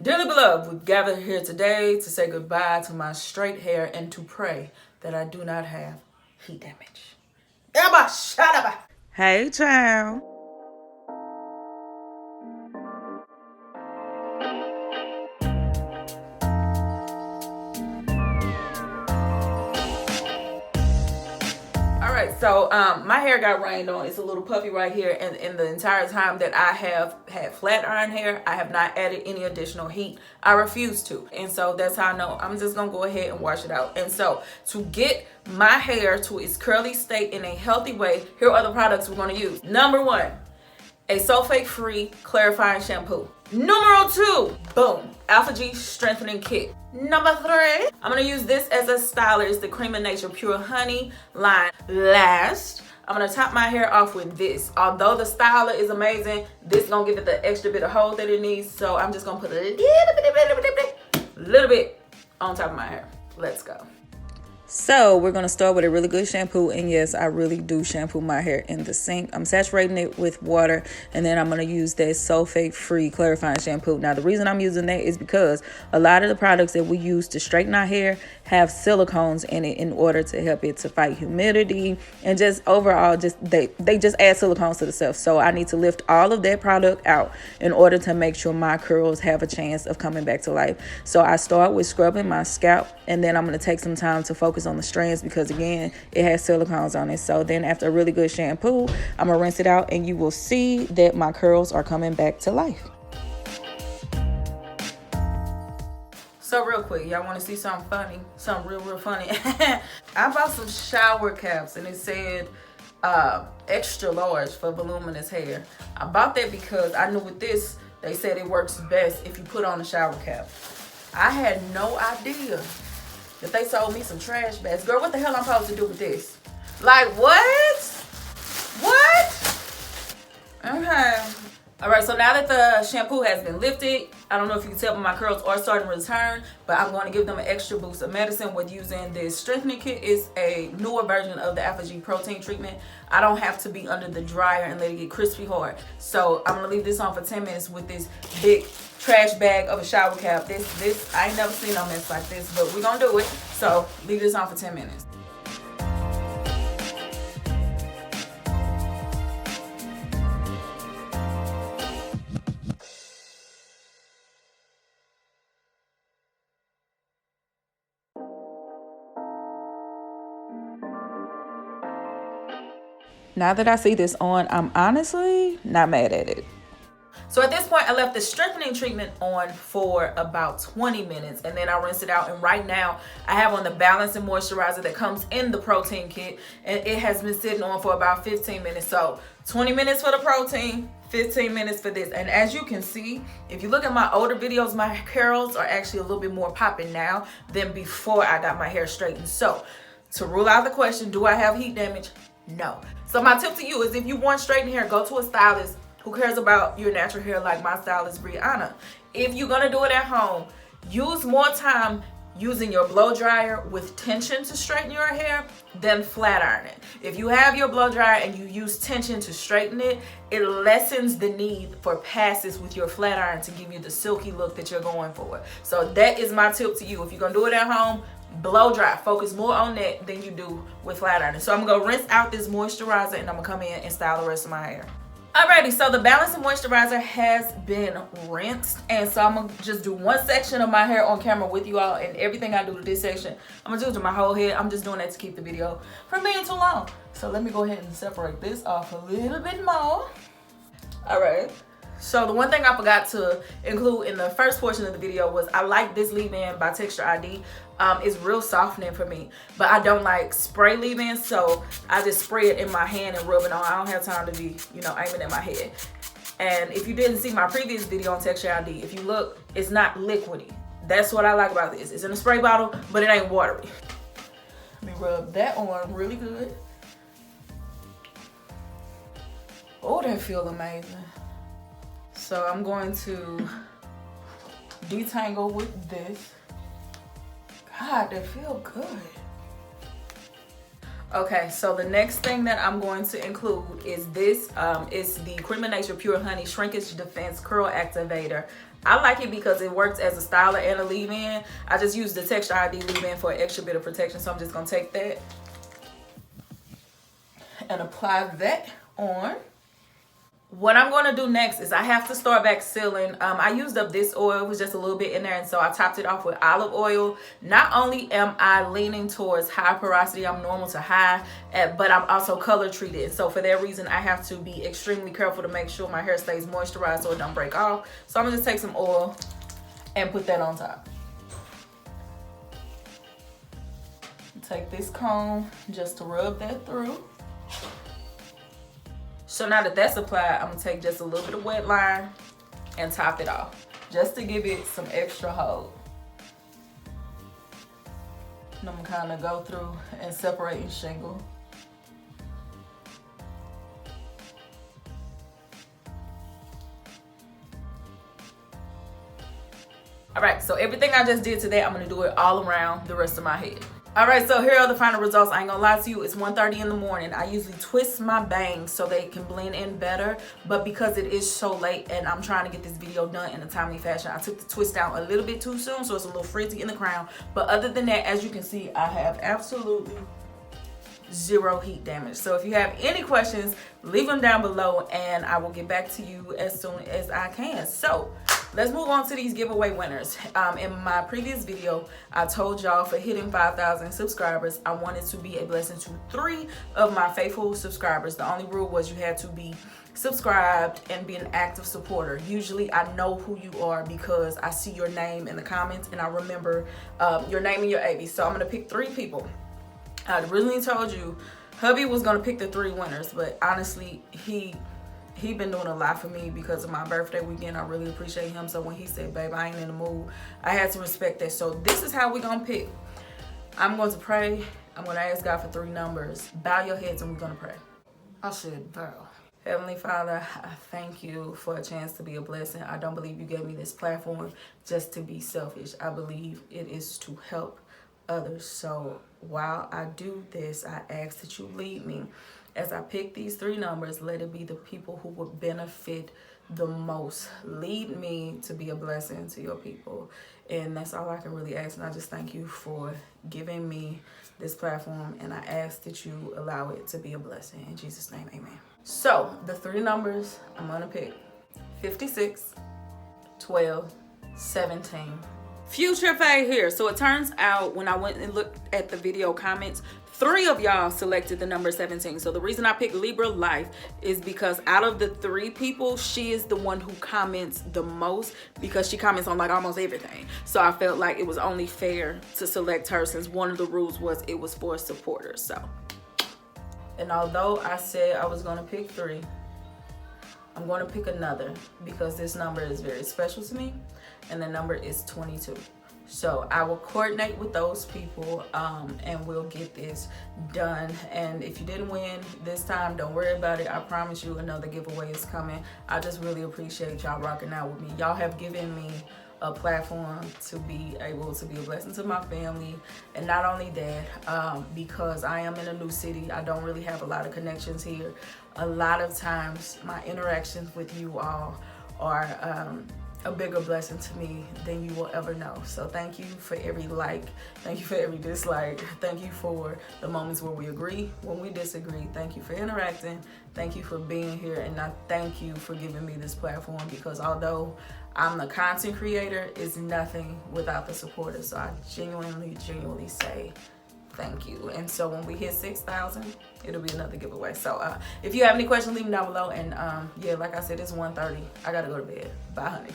Dearly beloved, we've gathered here today to say goodbye to my straight hair and to pray that I do not have heat damage. Hey, child. Alright, so my hair got rained on. It's a little puffy right here, and in the entire time that I have had flat iron hair, I have not added any additional heat. I refuse to, and so that's how I know I'm just gonna go ahead and wash it out. And so to get my hair to its curly state in a healthy way, here are the products we're gonna use. Number one, a sulfate-free clarifying shampoo. Numero two, boom, Alpha G strengthening kit. Number three, I'm gonna use this as a styler. It's the Cream of Nature Pure Honey line. Last, I'm gonna top my hair off with this. Although the styler is amazing, this is gonna give it the extra bit of hold that it needs. So I'm just gonna put a little bit on top of my hair. Let's go. So we're going to start with a really good shampoo, and yes, I really do shampoo my hair in the sink. I'm saturating it with water, and then I'm going to use that sulfate-free clarifying shampoo. Now, the reason I'm using that is because a lot of the products that we use to straighten our hair have silicones in it in order to help it to fight humidity, and just overall, just they just add silicones to the stuff. So I need to lift all of that product out in order to make sure my curls have a chance of coming back to life. So I start with scrubbing my scalp, and then I'm going to take some time to focus on the strands because again it has silicones on it. So then after a really good shampoo, I'm gonna rinse it out, and you will see that my curls are coming back to life. So real quick, y'all want to see something funny, something real funny? I bought some shower caps, and it said extra large for voluminous hair. I bought that because I knew with this they said it works best if you put on a shower cap. I had no idea that they sold me some trash bags. Girl, what the hell I'm supposed to do with this? Like, what? Okay. All right, so now that the shampoo has been lifted, I don't know if you can tell, but my curls are starting to return, but I'm going to give them an extra boost of medicine with using this strengthening kit. It's a newer version of the Alpha G protein treatment. I don't have to be under the dryer and let it get crispy hard. So I'm going to leave this on for 10 minutes with this big trash bag of a shower cap. This I ain't never seen no mess like this, but we're going to do it. So leave this on for 10 minutes. Now that I see this on, I'm honestly not mad at it. So at this point, I left the strengthening treatment on for about 20 minutes, and then I rinsed it out. And right now, I have on the balancing moisturizer that comes in the protein kit, and it has been sitting on for about 15 minutes. So 20 minutes for the protein, 15 minutes for this. And as you can see, if you look at my older videos, my curls are actually a little bit more popping now than before I got my hair straightened. So to rule out the question, do I have heat damage? No. So my tip to you is if you want straightened hair, go to a stylist who cares about your natural hair like my stylist, Brianna. If you're gonna do it at home, use more time using your blow dryer with tension to straighten your hair than flat iron it. If you have your blow dryer and you use tension to straighten it, it lessens the need for passes with your flat iron to give you the silky look that you're going for. So that is my tip to you. If you're gonna do it at home, blow dry. Focus more on that than you do with flat iron. So I'm gonna rinse out this moisturizer, and I'm gonna come in and style the rest of my hair. Alrighty, so the balancing moisturizer has been rinsed, and so I'm gonna just do one section of my hair on camera with you all, and everything I do to this section, I'm gonna do to my whole head. I'm just doing that to keep the video from being too long. So let me go ahead and separate this off a little bit more. Alright. So the one thing I forgot to include in the first portion of the video was I like this leave-in by Texture ID. It's real softening for me, but I don't like spray leave-in, so I just spray it in my hand and rub it on. I don't have time to be, aiming at my head. And if you didn't see my previous video on Texture ID, if you look, it's not liquidy. That's what I like about this. It's in a spray bottle, but it ain't watery. Let me rub that on really good. Oh, that feels amazing. So I'm going to detangle with this. God, they feel good. Okay, so the next thing that I'm going to include is this. It's the Cream of Nature Pure Honey Shrinkage Defense Curl Activator. I like it because it works as a styler and a leave-in. I just use the Texture ID leave-in for an extra bit of protection, so I'm just gonna take that and apply that on. What I'm going to do next is I have to start back sealing. I used up this oil. It was just a little bit in there, and so I topped it off with olive oil. Not only am I leaning towards high porosity, I'm normal to high, but I'm also color treated. So for that reason, I have to be extremely careful to make sure my hair stays moisturized so it don't break off. So I'm going to just take some oil and put that on top. Take this comb just to rub that through. So now that that's applied, I'm gonna take just a little bit of wet line and top it off, just to give it some extra hold. And I'm gonna kind of go through and separate and shingle. All right, so everything I just did today, I'm gonna do it all around the rest of my head. All right, so here are the final results. I ain't gonna lie to you, it's 1:30 in the morning. I usually twist my bangs so they can blend in better, but because it is so late and I'm trying to get this video done in a timely fashion, I took the twist down a little bit too soon, so it's a little frizzy in the crown. But other than that, as you can see, I have absolutely zero heat damage. So if you have any questions, leave them down below and I will get back to you as soon as I can. So let's move on to these giveaway winners. In my previous video, I told y'all for hitting 5,000 subscribers, I wanted to be a blessing to 3 of my faithful subscribers. The only rule was you had to be subscribed and be an active supporter. Usually I know who you are because I see your name in the comments and I remember your name and your age. So I'm gonna pick 3 people. I originally told you hubby was gonna pick the 3 winners, but honestly, he been doing a lot for me because of my birthday weekend. I really appreciate him. So when he said, babe, I ain't in the mood, I had to respect that. So this is how we're gonna pick. I'm going to pray. I'm gonna ask God for 3 numbers. Bow your heads and we're gonna pray. I should bow. Heavenly Father, I thank you for a chance to be a blessing. I don't believe you gave me this platform just to be selfish. I believe it is to help others. So while I do this, I ask that you lead me. As I pick these 3 numbers, let it be the people who would benefit the most. Lead me to be a blessing to your people. And that's all I can really ask. And I just thank you for giving me this platform. And I ask that you allow it to be a blessing. In Jesus' name, amen. So the 3 numbers I'm going to pick: 56, 12, 17. Future Faye here. So it turns out when I went and looked at the video comments, 3 of y'all selected the number 17. So the reason I picked Libra Life is because out of the 3 people, she is the one who comments the most because she comments on like almost everything. So I felt like it was only fair to select her since one of the rules was it was for supporters. So, and although I said I was going to pick 3, I'm going to pick another because this number is very special to me, and the number is 22. So I will coordinate with those people and we'll get this done. And if you didn't win this time, don't worry about it. I promise you another giveaway is coming. I just really appreciate y'all rocking out with me. Y'all have given me a platform to be able to be a blessing to my family. And not only that, because I am in a new city, I don't really have a lot of connections here. A lot of times my interactions with you all are a bigger blessing to me than you will ever know. So thank you for every like, thank you for every dislike, thank you for the moments where we agree, when we disagree, thank you for interacting, thank you for being here, and I thank you for giving me this platform, because although I'm the content creator, it's nothing without the supporters. So I genuinely say thank you. And so when we hit 6,000, it'll be another giveaway. So if you have any questions, leave them down below. And yeah, like I said, it's 1:30. I gotta go to bed. Bye, honey.